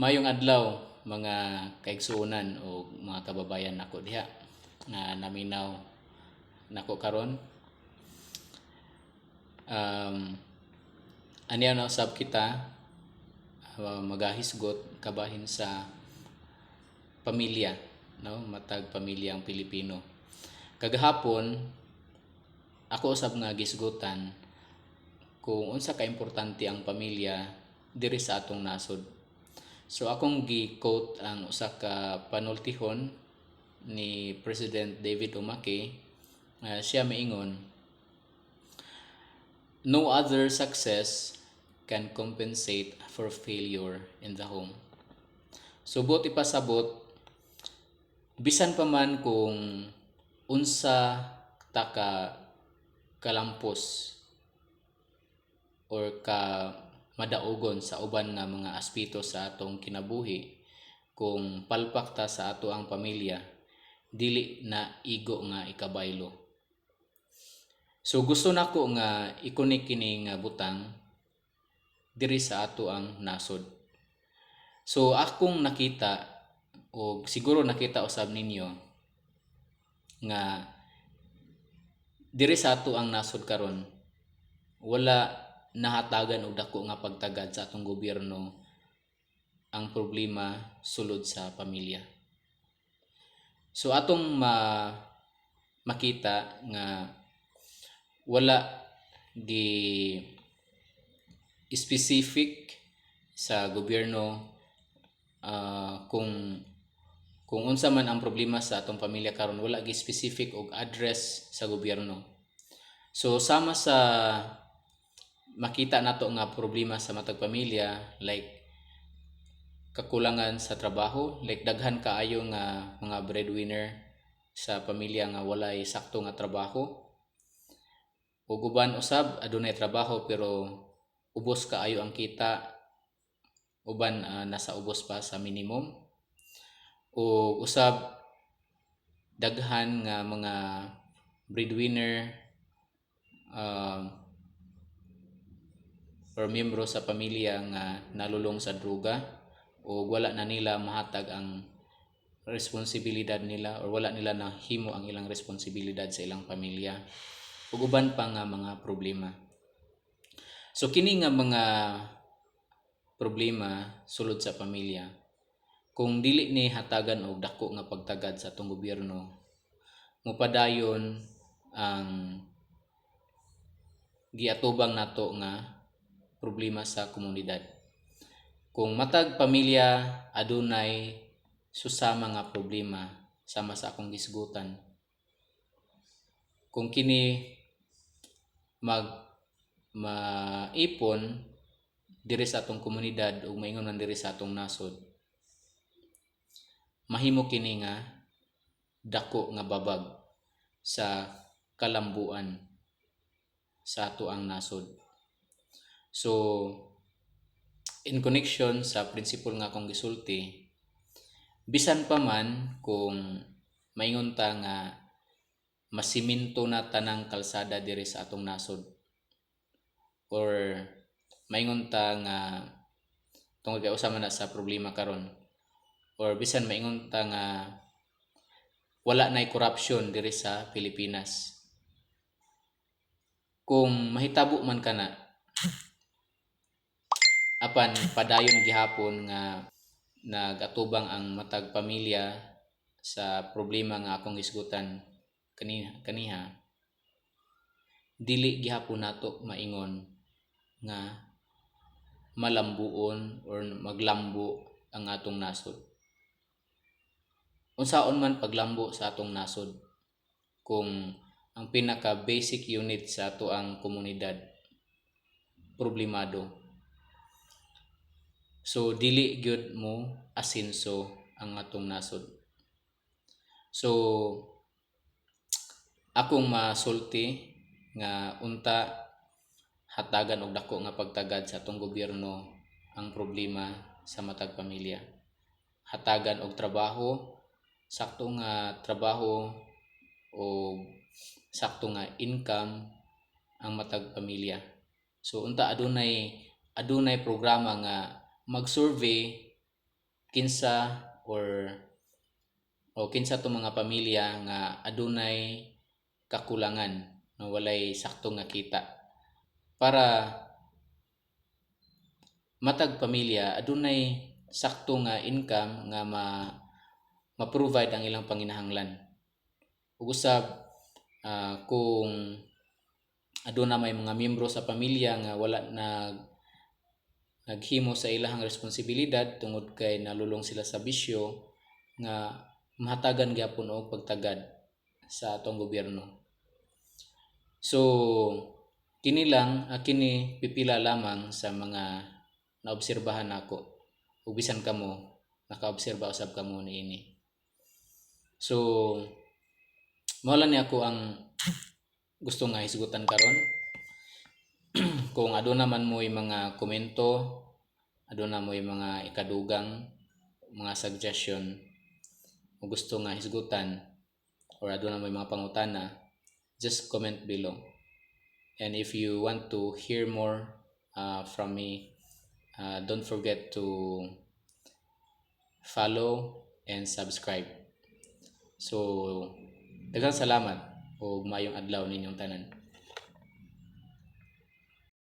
Mayong adlaw mga kaigsuonan o mga kababayan nako diha nga naminaw nako karon. Aniya na usab kita magahisgot kabahin sa pamilya, no? Matag pamilyang Pilipino. Kagahapon ako usab nga gisgutan kung unsa ka importante ang pamilya diri sa atong nasod. So akong gi-quote ang usa ka panultihon ni President David Umaki. Siya maingon, "No other success can compensate for failure in the home." Subot ipasabot, bisan pa man kung unsa ta ka kalampos or ka madaogon sa uban nga mga aspito sa atong kinabuhi, kung palpak ta sa ato ang pamilya, dili na igo nga ikabaylo. So gusto nako nga ikunik kini nga butang diri sa ato ang nasod. So akong nakita o siguro nakita usab ninyo nga diri sa ato ang nasod karon wala nahatagan og dako nga pagtagad sa atong gobyerno ang problema sulod sa pamilya. So atong makita nga wala gi specific sa gobyerno kung unsa man ang problema sa atong pamilya karon, wala gi specific og address sa gobyerno. So sama sa makita nato nga problema sa matag pamilya, like kakulangan sa trabaho, like daghan kaayo nga mga breadwinner sa pamilya nga walay sakto nga trabaho, ug uban usab adunay trabaho pero ubos kaayo ang kita, uban nasa ubos pa sa minimum, o usab daghan nga mga breadwinner or miyembro sa pamilya nga nalulong sa druga o wala na nila mahatag ang responsibilidad nila or wala nila nahimo ang ilang responsibilidad sa ilang pamilya ug uban pa nga mga problema. So kini nga mga problema sulod sa pamilya, kung dili ni hatagan og dako nga pagtagad sa atong gobyerno, mopadayon ang giatubang nato nga problema sa komunidad. Kung matag pamilya adunay susama nga problema sama sa akong gisgutan, kung kini maipon diri sa atong komunidad ug maingon man diri sa atong nasod, mahimo kini nga dako nga babag sa kalambuan sa ato ang nasod. So in connection sa principle nga akong gisulti, bisan pa man kung maingon ta nga masiminto na tanang kalsada diri sa atong nasod, or maingon ta nga tungod kay usa man na sa problema karon, or bisan maingon ta nga wala nay corruption diri sa Pilipinas, kung mahitabo man kana apan padayon gihapon nga nagatubang ang matag pamilya sa problema nga akong isgutan kaniha, dili gihapon nato maingon nga malambuon or maglambo ang atong nasod. Unsaon man paglambo sa atong nasod kung ang pinaka basic unit sa ato ang komunidad problemado? So dili gyud mo asenso ang atong nasod. So akong masulti nga unta hatagan og dako nga pagtagad sa atong gobyerno ang problema sa matag pamilya. Hatagan og trabaho, sakto nga trabaho o sakto nga income ang matag pamilya. So unta adunay programa nga mag-survey kinsa o kinsa to mga pamilya nga adunay kakulangan na walay sakto nga kita para matag pamilya adunay sakto nga income nga ma-provide ang ilang panginahanglan. Ug usab kung aduna may mga miyembro sa pamilya nga wala naghimo sa ilahang responsibilidad tungod kay nalulong sila sa bisyo nga mahatagan gyapon og pagtagad sa atong gobyerno. So kini pipila lamang sa mga naobserbahan nako ug bisan kamo nakaobserba usab kamo niini. So mao lang ni ako ang gusto nga hisgutan karon. Kung aduna man mo'y mga komento, aduna mo'y mga ikadugang mga suggestion o gusto nga hisgutan or aduna mo'y mga pangutana, just comment below. And if you want to hear more from me, don't forget to follow and subscribe. So daghang salamat ug maayong adlaw ninyong tanan.